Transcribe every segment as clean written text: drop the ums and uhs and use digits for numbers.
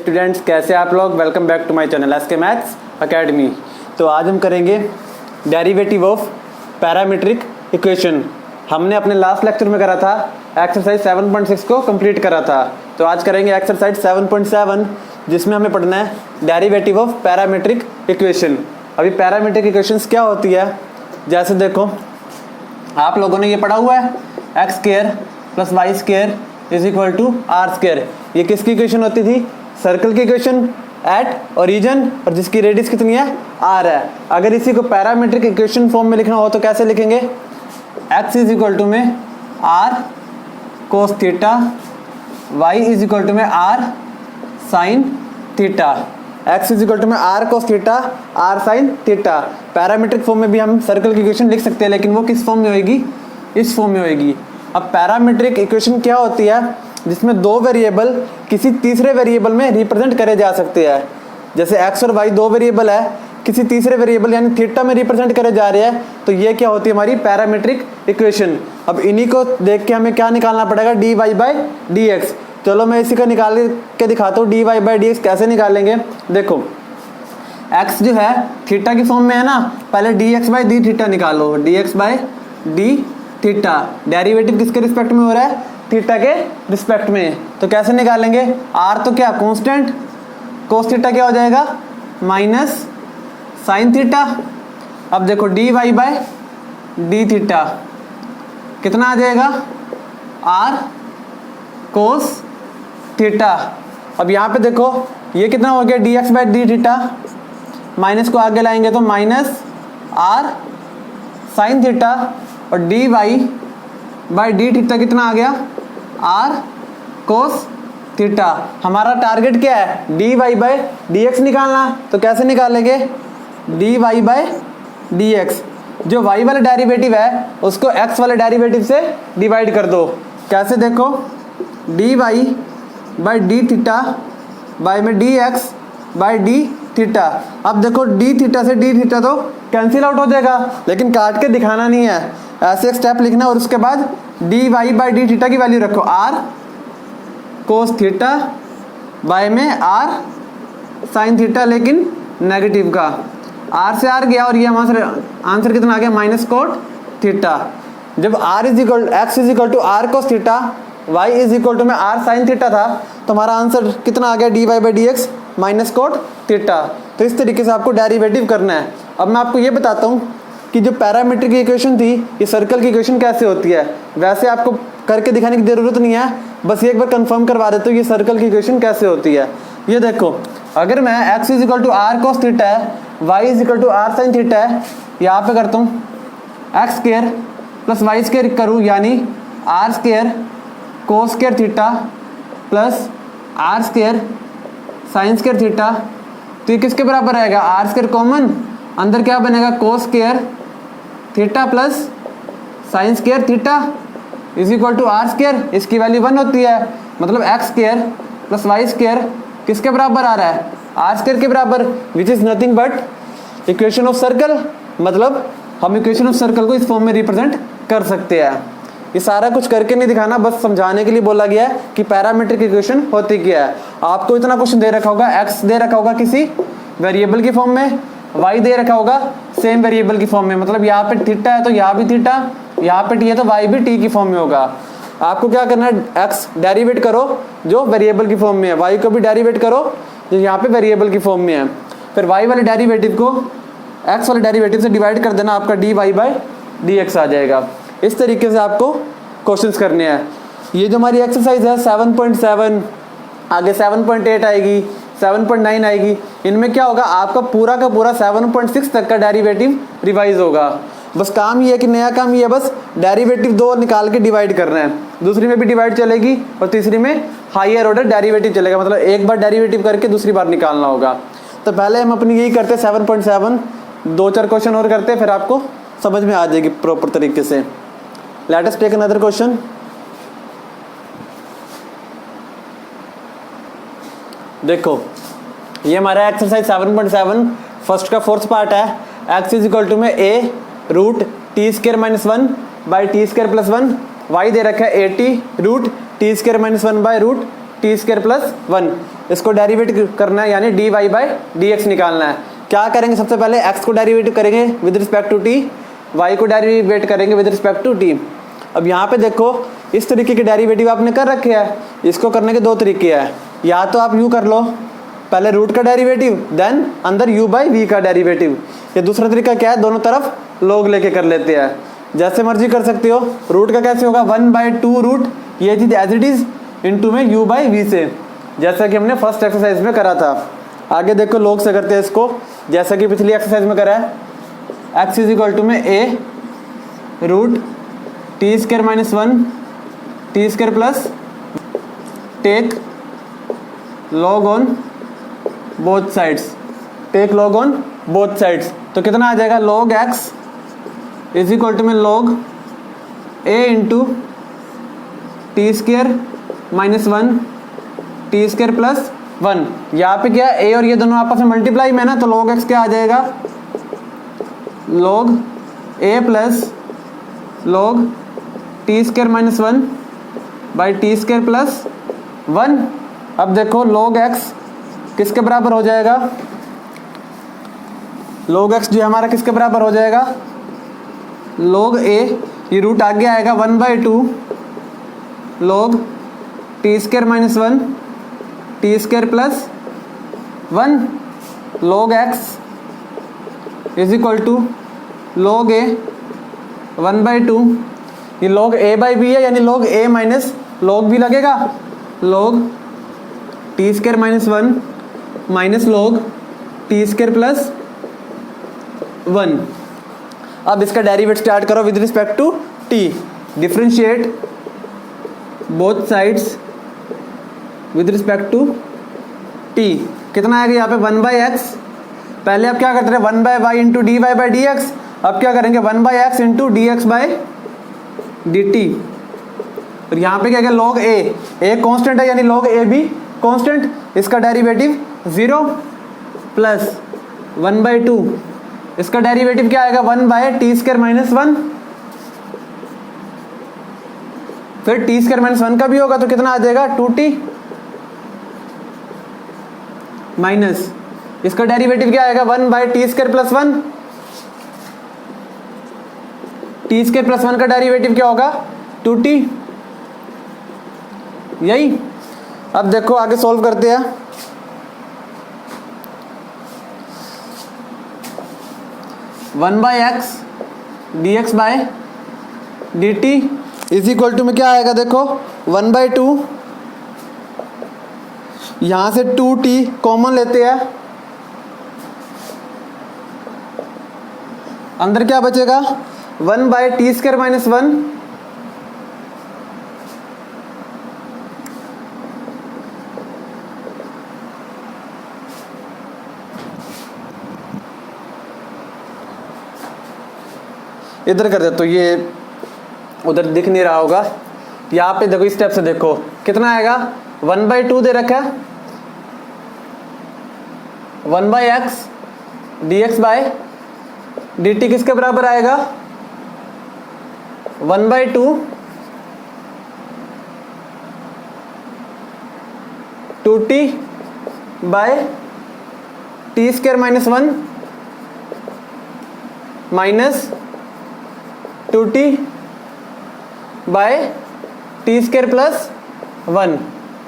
Students, कैसे आप लोग। Welcome back to my channel SK maths academy. तो आज हम करेंगे डेरिवेटिव ऑफ पैरामीट्रिक इक्वेशन। हमने अपने लास्ट लेक्चर में करा था एक्सरसाइज 7.6 को कंप्लीट करा था। तो आज करेंगे एक्सरसाइज 7.7 जिसमें हमें पढ़ना है डेरिवेटिव ऑफ पैरामीट्रिक इक्वेशन। अभी पैरामीट्रिक इक्वेशंस क्या होती है, जैसे देखो आप लोगों ने ये पढ़ा हुआ है x square plus y square is equal to r square. ये किसकी इक्वेशन होती थी? सर्कल की इक्वेशन एट ओरिजिन और जिसकी रेडियस कितनी है? आर है। अगर इसी को पैरामीट्रिक इक्वेशन फॉर्म में लिखना हो तो कैसे लिखेंगे? एक्स इज इक्वल टू में R cos theta, Y is equal to में R sine theta. X is equal to में R cos theta, R sine theta. Parametric form में भी हम सर्कल की इक्वेशन लिख सकते हैं, लेकिन वो किस फॉर्म में होगी? इस फॉर्म में होगी। अब पैरामीट्रिक इक्वेशन क्या होती है? जिसमें दो वेरिएबल किसी तीसरे वेरिएबल में रिप्रेजेंट करे जा सकते हैं। जैसे एक्स और वाई दो वेरिएबल है, किसी तीसरे वेरिएबल यानी थीटा में रिप्रेजेंट करे जा रहे हैं, तो ये क्या होती है? हमारी पैरामीट्रिक इक्वेशन। अब इन्हीं को देख के हमें क्या निकालना पड़ेगा? D Y by D x. चलो मैं इसी का निकाल के दिखाता हूँ। D Y by D x कैसे निकालेंगे? देखो एक्स जो है थीटा की फॉर्म में है ना, पहले D x by D theta निकालो। D x by D theta derivative किसके रिस्पेक्ट में हो रहा है? थीटा के रिस्पेक्ट में। तो कैसे निकालेंगे? आर तो क्या कांस्टेंट, कोस थीटा क्या हो जाएगा? Minus sine theta. अब देखो D Y by d theta कितना आ जाएगा? R cos theta. अब यहाँ पे देखो ये कितना हो गया? D x by D theta, minus को आगे लाएंगे तो माइनस आर साइन थीटा, और d Y by D theta कितना आ गया? R cos theta. हमारा टारगेट क्या है? D Y by D x निकालना। तो कैसे निकालेंगे? D Y by D x. जो वाई वाला डेरिवेटिव है उसको एक्स वाले डेरिवेटिव से डिवाइड कर दो। कैसे? देखो D Y by D theta by में D x by D theta. अब देखो डी थीटा से डी थीटा तो कैंसिल आउट हो जाएगा, लेकिन काट के दिखाना नहीं है, ऐसे एक स्टेप लिखना और उसके बाद D Y by D theta की वैल्यू रखो आर कोस थीटा बाय में आर साइन थीटा, लेकिन नेगेटिव का। आर से आर गया और ये हमारा आंसर कितना आ गया? Minus cot theta. जब R is equal X is equal to are cos theta, Y is equal to में आर साइन थीटा था, तो हमारा आंसर कितना आ गया? D Y by D X minus cot theta. तो इस तरीके से आपको डेरिवेटिव करना है। अब मैं आपको ये बताता हूँ कि जो पैरामीट्रिक की इक्वेशन थी, ये सर्कल की इक्वेशन कैसे होती है। वैसे आपको करके दिखाने की ज़रूरत नहीं है, बस एक बार कंफर्म करवा देते हो ये सर्कल की इक्वेशन कैसे होती है। ये देखो, अगर मैं x is equal to are cos theta है, y is equal to r sine theta है, यहाँ पे करता हूँ x square plus y square करूँ, यानी r square cos square theta plus r square sine square theta. तो ये किसके बराबर आएगा? आर स्क्वायर कॉमन, अंदर क्या बनेगा? Cos square theta plus sine square theta is equal to r square. इसकी वैल्यू 1 होती है, मतलब x square plus y square किसके बराबर आ रहा है? आर स्क्वायर के बराबर, which is nothing but equation of circle. मतलब हम इक्वेशन ऑफ सर्कल को इस फॉर्म में रिप्रेजेंट कर सकते हैं। ये सारा कुछ करके नहीं दिखाना, बस समझाने के लिए बोला गया है कि पैरामीट्रिक इक्वेशन होती क्या है। आपको इतना क्वेश्चन दे रखा होगा, एक्स दे रखा होगा किसी वेरिएबल की फॉर्म में, वाई दे रखा होगा सेम वेरिएबल की फॉर्म में, मतलब यहाँ पे थीटा है तो यहाँ भी थीटा, यहाँ पे टी है तो वाई भी टी की फॉर्म में होगा। आपको क्या करना है? एक्स डेरिवेट करो जो वेरिएबल की फॉर्म में है, वाई को भी डेरिवेट करो जो यहाँ पे वेरिएबल की फॉर्म में है, फिर वाई वाले डेरिवेटिव को एक्स वाले डेरिवेटिव से डिवाइड कर देना, आपका D Y by D X आ जाएगा। इस तरीके से आपको क्वेश्चंस करने हैं। ये जो हमारी एक्सरसाइज है 7.7, आगे 7.8 आएगी, 7.9 आएगी, इनमें क्या होगा? आपका पूरा का पूरा 7.6 तक का डेरिवेटिव रिवाइज होगा। बस काम ये है कि नया काम ये है, बस डेरिवेटिव दो निकाल के डिवाइड करना है। दूसरी में भी डिवाइड चलेगी और तीसरी में हायर ऑर्डर डेरिवेटिव चलेगा, मतलब एक बार डेरिवेटिव करके दूसरी बार निकालना होगा। तो पहले हम अपनी यही करते 7.7, 2-4 क्वेश्चन और करते, फिर आपको समझ में आ जाएगी प्रॉपर तरीके से। Let us take another question. देखो ये हमारा एक्सरसाइज 7.7 फर्स्ट का फोर्थ पार्ट है। एक्स इज इक्वल टू में A root T square minus 1 by T square plus 1, Y दे रखा है 80 root T square minus 1 by root T square plus 1। इसको डेरिवेट करना है, यानी dy बाई dx निकालना है। क्या करेंगे, सबसे पहले x को डेरिवेटिव करेंगे with respect to t, y को डेरिवेट करेंगे विद रिस्पेक्ट टू t। अब यहाँ पे देखो इस तरीके के डेरिवेटिव आपने कर रखे हैं, इसको करने के दो तरीके हैं। या तो आप यूँ कर लो, पहले रूट का डेरिवेटिव देन अंदर u बाई v का डेरिवेटिव। ये दूसरा तरीका क्या है, दोनों तरफ log लेके कर लेते हैं, जैसे मर्जी कर सकते हो। रूट का कैसे होगा, 1/2 रूट ये चीज़ एज इट इज़ इंटू में u बाई v से, जैसा कि हमने फर्स्ट एक्सरसाइज में करा था। आगे देखो log से करते हैं इसको, जैसा कि पिछली एक्सरसाइज में करा है। x इज इक्वल टू में a root T square minus 1 t square plus take log on both sides, take log on both sides. तो कितना आ जाएगा, log x is equal to में log a into t square minus 1 t square plus 1। यहाँ पे क्या a और ये दोनों आपस में मल्टीप्लाई में है ना, तो log x क्या आ जाएगा, log a plus log t square minus 1 by T square plus 1। अब देखो log x किसके बराबर हो जाएगा, log x जो हमारा किसके बराबर हो जाएगा, log a, ये रूट आगे आएगा 1/2 log t square minus 1 t square plus 1। log x is equal to log a 1/2, ये log a बाई बी है, यानी log a minus log b लगेगा, log t square minus 1 minus log t square plus 1। अब इसका derivate start करो with respect to t, differentiate both sides with respect to t। कितना आएगा यहाँ पे 1/x, पहले आप क्या करते थे 1/y into dy by dx, अब क्या करेंगे 1/x into dx by dt। और यहाँ पे क्या है, log a कांस्टेंट है, यानी log a भी कांस्टेंट, इसका डेरिवेटिव 0 प्लस 1/2, इसका डेरिवेटिव क्या आएगा 1/t स्क्र माइनस 1, फिर t स्क्र माइनस 1 का भी होगा तो कितना आ जाएगा 2t माइनस, इसका डेरिवेटिव क्या आएगा 1/t square plus 1, t square plus 1 का डेरिवेटिव क्या होगा 2t। यही, अब देखो आगे सॉल्व करते हैं। One by x d x by D t is equal to में क्या आएगा, देखो 1/2, यहाँ से 2t कॉमन लेते हैं, अंदर क्या बचेगा 1/t स्क्वायर माइनस 1 इधर कर दे, तो ये उधर दिख नहीं रहा होगा। यहाँ पे देखो इस स्टेप से देखो कितना आएगा 1/2 दे रखा है, 1/x dx बाय dt किसके बराबर आएगा 1/2 2t by T square minus 1 minus 2t by T square plus 1।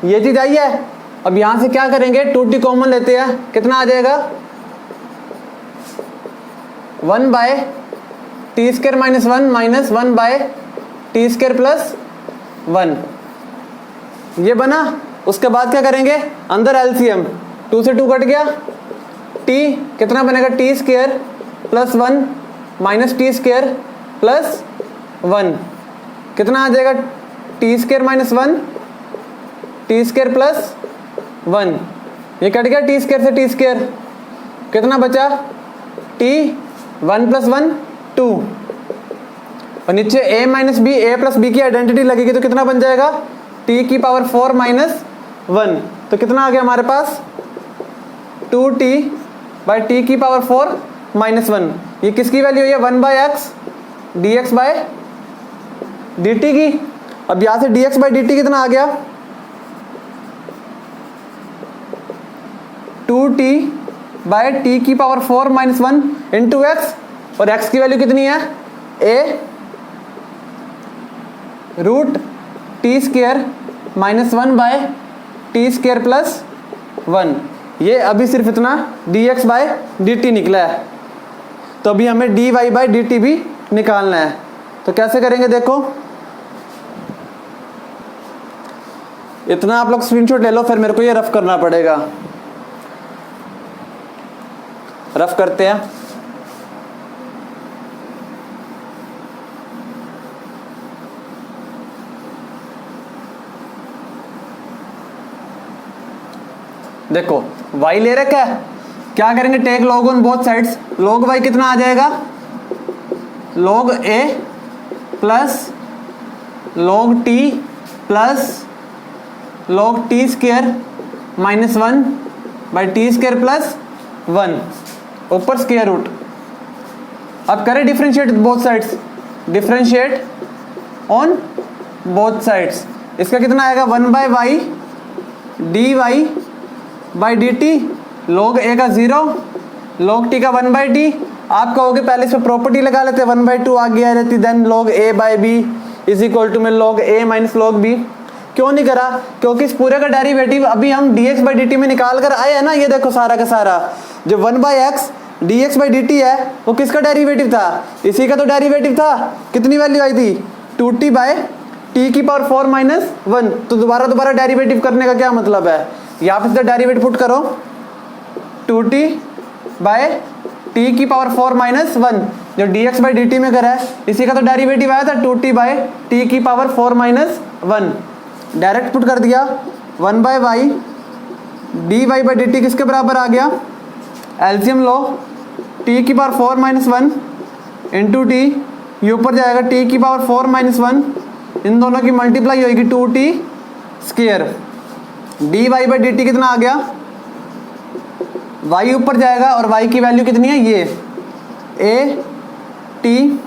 ये चीज आई है। अब यहां से क्या करेंगे 2t कॉमन लेते हैं, कितना आ जाएगा 1/t square minus 1 minus 1/t square plus 1। ये बना। उसके बाद क्या करेंगे अंदर एलसीएम, 2 से 2 कट गया, t कितना बनेगा T square plus 1 minus T square plus 1, कितना आ जाएगा T square minus 1 T square plus 1। ये कट गया टी स्क्वायर से टी स्क्वायर, कितना बचा t 1 प्लस 1 2, और नीचे a minus b, a plus b की आइडेंटिटी लगेगी तो कितना बन जाएगा t की पावर 4 माइनस 1। तो कितना आ गया हमारे पास 2t बाई टी की पावर 4 माइनस 1। ये किसकी वैल्यू है 1/x dx बाय dt की। अब यहाँ से dx बाई dt कितना आ गया टी बाय टी की पावर 4 माइनस 1 इंटू एक्स, और एक्स की वैल्यू कितनी है A root T square minus 1 by T square plus 1। ये अभी सिर्फ इतना D x by D T निकला है, तो अभी हमें D Y by D T भी निकालना है। तो कैसे करेंगे देखो, इतना आप लोग स्क्रीनशॉट ले लो, फिर मेरे को ये रफ करना पड़ेगा। रफ करते हैं। देखो y ले रखा है, क्या करेंगे take log on both sides. log y कितना आ जाएगा, log a plus log t plus log t square minus 1 by T square plus 1 ऊपर स्क्वायर रूट। अब करें differentiate both sides, differentiate on both sides. इसका कितना आएगा 1 by y d Y by D t, log a का 0 log t का 1 by T. आप कहोगे पहले इस पर प्रॉपर्टी लगा लेते, 1 बाई 2 आगे आ जाती, then log a by b is equal to में log a minus log b। क्यों नहीं करा, क्योंकि इस पूरे का डेरिवेटिव अभी हम dx बाई dt में निकाल कर आए हैं ना। ये देखो सारा का सारा जो 1 by x dx by dt है वो किसका डेरिवेटिव था, इसी का तो डेरिवेटिव था। कितनी वैल्यू आई थी 2t बाय टी की पावर 4 माइनस 1। तो दोबारा डेरिवेटिव करने का क्या मतलब है, यहाँ पे डेरिवेटिव पुट करो 2t बाय टी की पावर 4 माइनस 1, जो dx बाई dt में करा है इसी का तो डेरिवेटिव आया था 2t बाय टी की पावर 4 माइनस 1। डायरेक्ट पुट कर दिया 1 by y d Y by D t किसके बराबर आ गया, एलसीएम लो t की पावर 4 माइनस 1 इंटू टी, ये ऊपर जाएगा t की पावर 4 माइनस 1, इन दोनों की मल्टीप्लाई होगी 2t square. D Y by D t कितना आ गया, y ऊपर जाएगा और y की वैल्यू कितनी है ये a T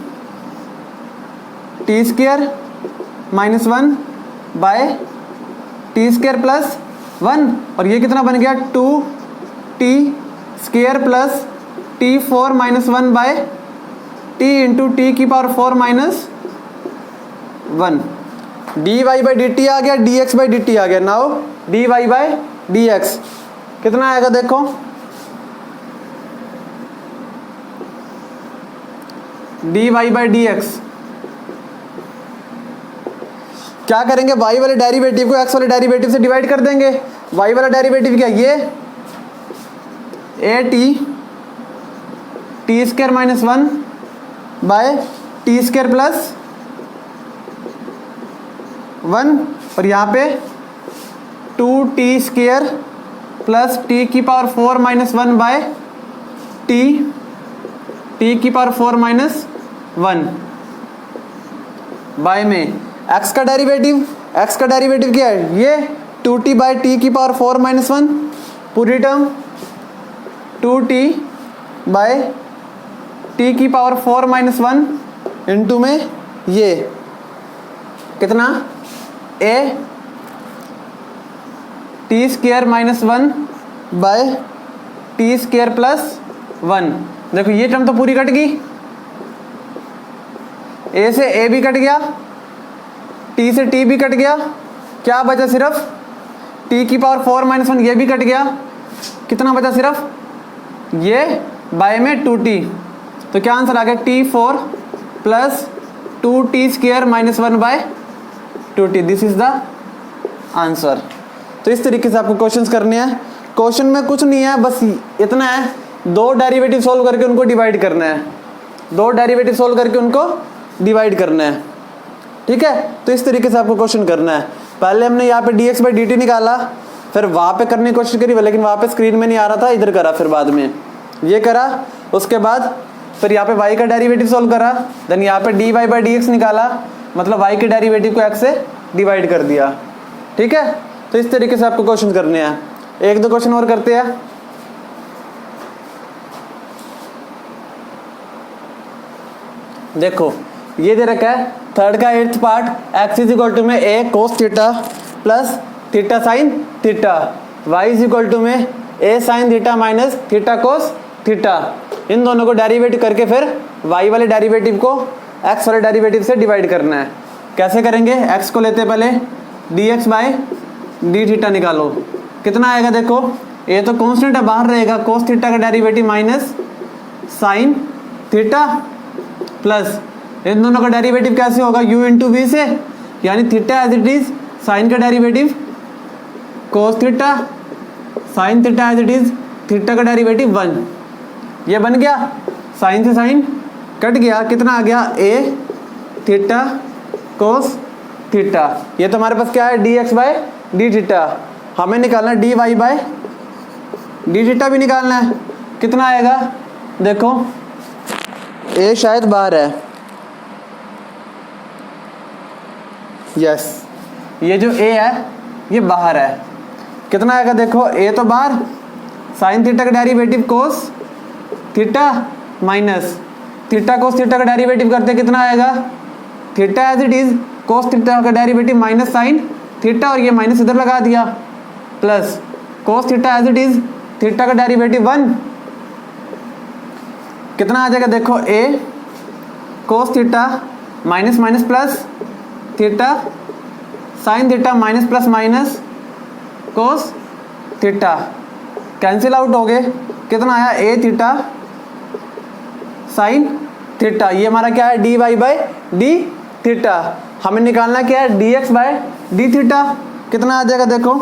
square minus 1 by T square plus 1, और ये कितना बन गया 2t square plus t4 minus 1 by t into T की power 4 minus 1। D Y by D T आ गया, D x by D T आ गया। Now D Y by D X कितना आएगा देखो, D Y by D X क्या करेंगे, y वाले डेरिवेटिव को x वाले डेरिवेटिव से डिवाइड कर देंगे। y वाला डेरिवेटिव क्या, ये a T square minus 1 by T square plus 1, और यहाँ पे 2t स्क्वायर प्लस t की पावर 4 माइनस 1 बाय टी की पावर 4 माइनस 1 बाय में x का डेरिवेटिव क्या है, ये 2t बाई टी की पावर 4 माइनस 1 पूरी टर्म 2t बाय टी की पावर 4 माइनस 1 इंटू में ये कितना a T square minus 1 by T square plus 1। देखो ये टर्म तो पूरी कट गई, a से a भी कट गया, t से t भी कट गया, क्या बचा सिर्फ t की पावर 4 माइनस 1, ये भी कट गया। कितना बचा सिर्फ ये बाय में 2t, तो क्या आंसर आ गया t4 plus 2t square minus 1 by 2t। This is the answer. तो इस तरीके से आपको क्वेश्चंस करने हैं। क्वेश्चन में कुछ नहीं है, बस इतना है, दो डेरिवेटिव सोल्व करके उनको डिवाइड करना है, दो डेरिवेटिव सोल्व करके उनको डिवाइड करना है। ठीक है, तो इस तरीके से आपको क्वेश्चन करना है। पहले हमने यहाँ पे dx बाई dt निकाला, फिर वहाँ पे करने की कोशिश करी, लेकिन वहाँ पे स्क्रीन में नहीं आ रहा था, इधर करा, फिर बाद में ये करा, उसके बाद फिर यहाँ पे y का डेरिवेटिव सोल्व करा, देन यहाँ पे dy बाई dx निकाला, मतलब y के डेरिवेटिव को x से डिवाइड कर दिया। ठीक है, तो इस तरीके से आपको क्वेश्चन करने हैं। एक दो क्वेश्चन और करते हैं। देखो ये दे रखा है थर्ड का 8th part, x is equal to में a cos theta plus theta sine theta, y is equal to में A sine theta minus theta cos theta, इन दोनों को डेरिवेटिव करके फिर y वाले डेरिवेटिव को x वाले डेरिवेटिव से डिवाइड करना है। कैसे करेंगे, x को लेते पहले dx बाय डी थीटा निकालो, कितना आएगा देखो, ये तो कांस्टेंट है बाहर रहेगा, कोस थीटा का derivative minus sine theta plus इन दोनों का डेरिवेटिव कैसे होगा, u इंटू वी से, यानी theta as it is sine का derivative cos theta, sine theta as it is theta का डेरिवेटिव 1, ये बन गया, साइन से साइन कट गया, कितना आ गया ए थीटा कोस थीटा। ये तो हमारे पास क्या है D x by d theta, हमें निकालना है D Y by d theta भी निकालना है, कितना आएगा देखो, ए शायद बाहर है, यस ये जो ए है ये बाहर है, कितना आएगा देखो, ए तो बाहर, साइन थीटा का derivative cos theta minus theta cos theta का डेरिवेटिव करते कितना आएगा, theta as it is cos theta का डेरिवेटिव माइनस साइन थीटा, और ये माइनस इधर लगा दिया, plus cos theta as it is theta का डेरिवेटिव 1, कितना आ जाएगा देखो, A cos theta minus minus plus theta sine theta minus plus minus cos theta, cancel out हो गए, कितना आया ए थीटा साइन थीटा, ये हमारा क्या है D Y by d theta, हमें निकालना क्या है D x by d theta, कितना आ जाएगा देखो,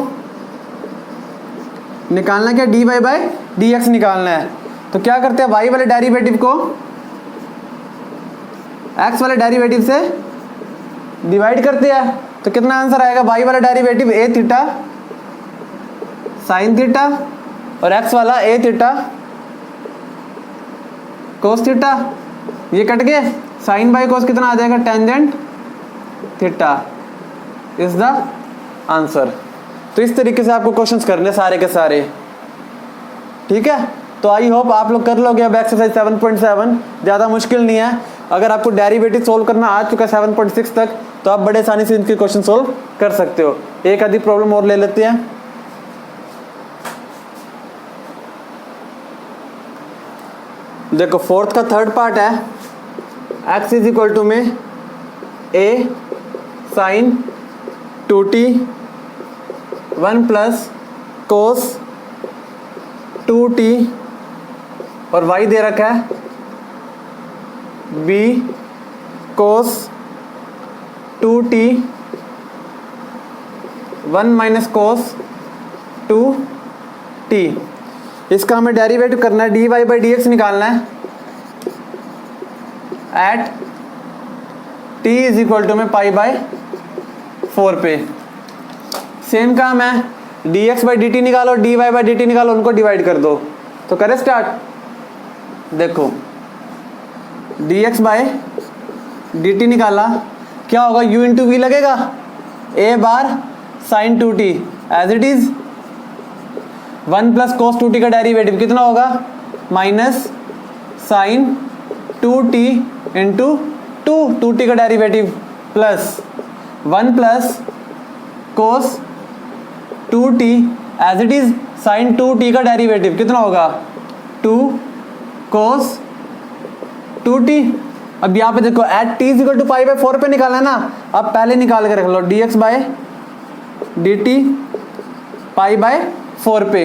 निकालना क्या d Y by d x निकालना है, तो क्या करते हैं वाई वाले डेरिवेटिव को एक्स वाले डेरिवेटिव से डिवाइड करते हैं, तो कितना आंसर आएगा, वाई वाला डेरिवेटिव ए थीटा साइन थीटा और एक्स वाला ए थीटा कोस थीटा, ये कट गए, साइन बाई कोस कितना आ जाएगा tangent theta is the answer. तो इस तरीके से आपको क्वेश्चंस करने सारे के सारे, ठीक है। तो आई होप आप लोग कर लोगे अब एक्सरसाइज 7.7, ज़्यादा मुश्किल नहीं है। अगर आपको डेरिवेटिव सोल्व करना आ चुका है 7.6 तक, तो आप बड़े आसानी से इनके क्वेश्चन सोल्व कर सकते हो। एक आधी प्रॉब्लम और ले लेते हैं। देखो फोर्थ का थर्ड पार्ट है, x इज इक्वल टू में a sine 2t 1 plus cos 2t और y दे रखा है b कोस 2t 1 माइनस कोस 2t। इसका हमें डेरिवेटिव करना है, D Y by D x निकालना है at t is equal to में पाई बाय 4 पे। सेम काम है, D x by D T निकालो, D Y by D T निकालो, उनको डिवाइड कर दो। तो करें स्टार्ट। देखो D x by D T निकाला, क्या होगा, u इंटू वी लगेगा, a बार sine 2t as it is 1 plus cos 2t का डेरिवेटिव कितना होगा, minus sign 2t into 2t का derivative plus 1 plus cos 2t as it is sine 2t का डेरिवेटिव कितना होगा, 2 कोस 2t। अब यहाँ पे देखो at t is equal to pi by 4 पे निकालना है ना, अब पहले निकाल के रख लो D x by D T pi by 4 पे,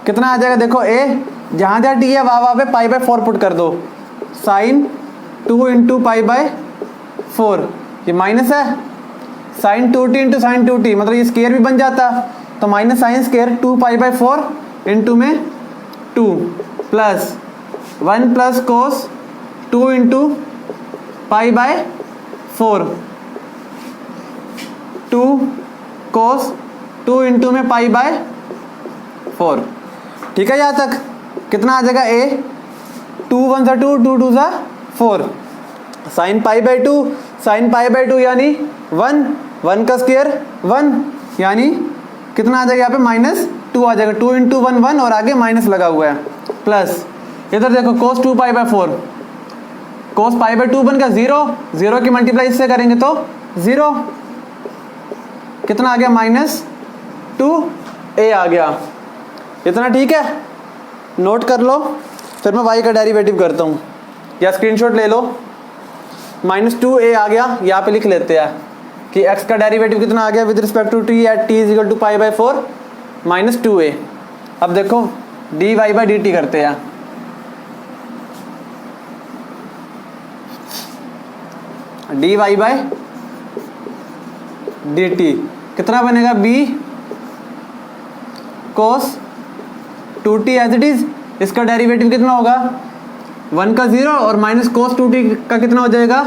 कितना आ जाएगा देखो, ए जहाँ जहाँ टी है वहाँ पे पाई बाय 4 पुट कर दो, साइन 2 इंटू पाई बाय 4, ये माइनस है, sign 2t into sine 2t मतलब ये स्केयर भी बन जाता, तो minus sine square 2 pi by 4 into में 2 plus 1 plus cos 2 into pi by 4, 2 cos 2 into में पाई बाय 4। ठीक है, यहाँ तक कितना आ जाएगा, ए 2 1 सा 2 2 2 सा 4, sine pi by 2 sine pi by 2 यानी 1 1 का स्क्वायर 1 यानी कितना आ जाएगा यहाँ पे माइनस 2 आ जाएगा, 2 इंटू 1 1 और आगे माइनस लगा हुआ है, प्लस इधर देखो कोस 2 पाई बाय 4, कोस पाई बाय 2 बन गया 0, 0 की मल्टीप्लाई इससे करेंगे तो 0, कितना आ गया माइनस 2 ए आ गया। इतना ठीक है, नोट कर लो। फिर मैं y का डेरिवेटिव करता हूँ, या स्क्रीनशॉट ले लो। -2a आ गया, यहाँ पे लिख लेते हैं कि x का डेरिवेटिव कितना आ गया with respect to t at t is equal to π/4 -2a। अब देखो dy/dt करते हैं। dy/dt कितना बनेगा, b cos 2t as it is. इसका डेरिवेटिव कितना होगा, 1 का 0 और माइनस cos 2t का कितना हो जाएगा,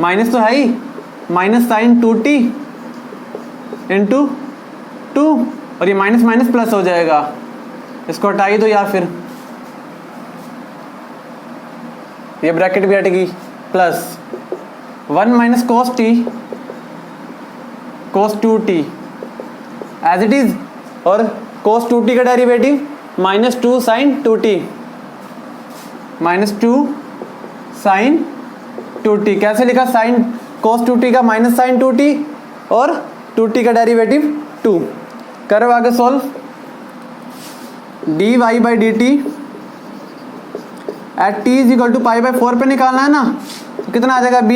माइनस तो है ही, माइनस साइन 2t इंटू 2, और ये माइनस माइनस प्लस हो जाएगा। इसको हटा ही दो यार, फिर ये ब्रैकेट भी हटेगी, plus 1 minus cos t cos 2t as it is, और cos 2t का derivative -2 sign 2t, -2 sign 2t। कैसे लिखा, साइन cos 2t का माइनस साइन 2t और 2t का डेरिवेटिव 2। करो आगे solve. dy/dt at t is equal to π/4 पे निकालना है ना, तो कितना आ जाएगा b,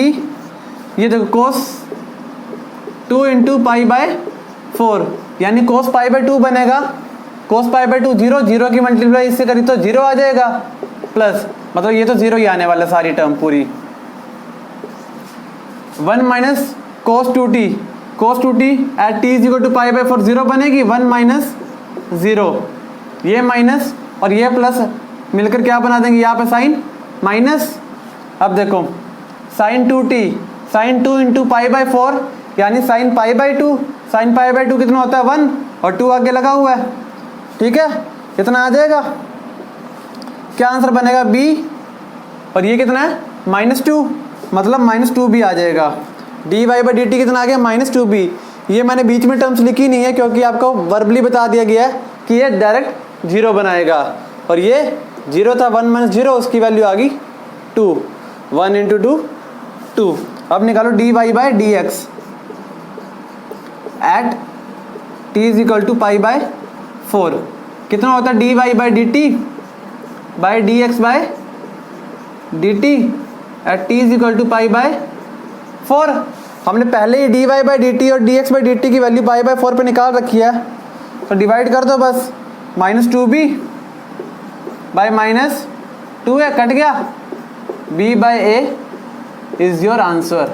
ये देखो cos 2 इंटू π/4, यानी cos π/2 बनेगा। cos π/2 0 की मल्टीप्लाई इससे करी तो 0 आ जाएगा, प्लस मतलब ये तो 0 ही आने वाला सारी टर्म पूरी। 1 minus cos 2t at t is equal to π/4 0 बनेगी, 1 माइनस 0, ये माइनस और ये प्लस मिलकर क्या बना देंगे यहाँ पे साइन माइनस। अब देखो साइन 2 इंटू π/4 यानी साइन π/2, साइन π/2 कितना होता है 1, और 2 आगे लगा हुआ है, ठीक है। कितना आ जाएगा, क्या आंसर बनेगा b, और ये कितना है -2, मतलब -2b भी आ जाएगा। dy/dt कितना आ गया, -2b। ये मैंने बीच में टर्म्स लिखी नहीं है क्योंकि आपको वर्बली बता दिया गया है कि ये डायरेक्ट 0 बनाएगा, और ये 0 था, 1 माइनस 0, उसकी वैल्यू आ गई 2, 1 इंटू 2। अब निकालो dy/dx at t is equal to π/4, कितना होता है dy/dt by dx/dt at t is equal to π/4। हमने पहले ही dy/dt और dx/dt की वैल्यू π/4 पे निकाल रखी है, तो डिवाइड कर दो बस, -2b बाई -2a कट गया, b/a इज योर आंसर।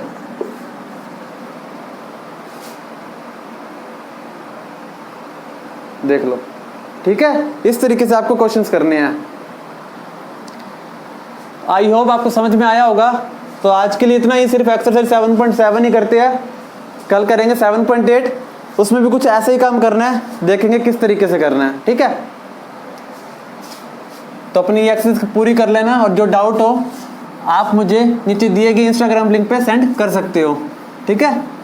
देख लो, ठीक है। इस तरीके से आपको क्वेश्चंस करने हैं। आई होप आपको समझ में आया होगा। तो आज के लिए इतना ही, सिर्फ एक्सरसाइज 7.7 ही करते हैं, कल करेंगे 7.8, उसमें भी कुछ ऐसे ही काम करना है, देखेंगे किस तरीके से करना है, ठीक है। तो अपनी ये एक्सरसाइज पूरी कर लेना, और जो डाउट हो आप मुझे नीचे दिए गए इंस्टाग्राम लिंक पे सेंड कर सकते हो, ठीक है।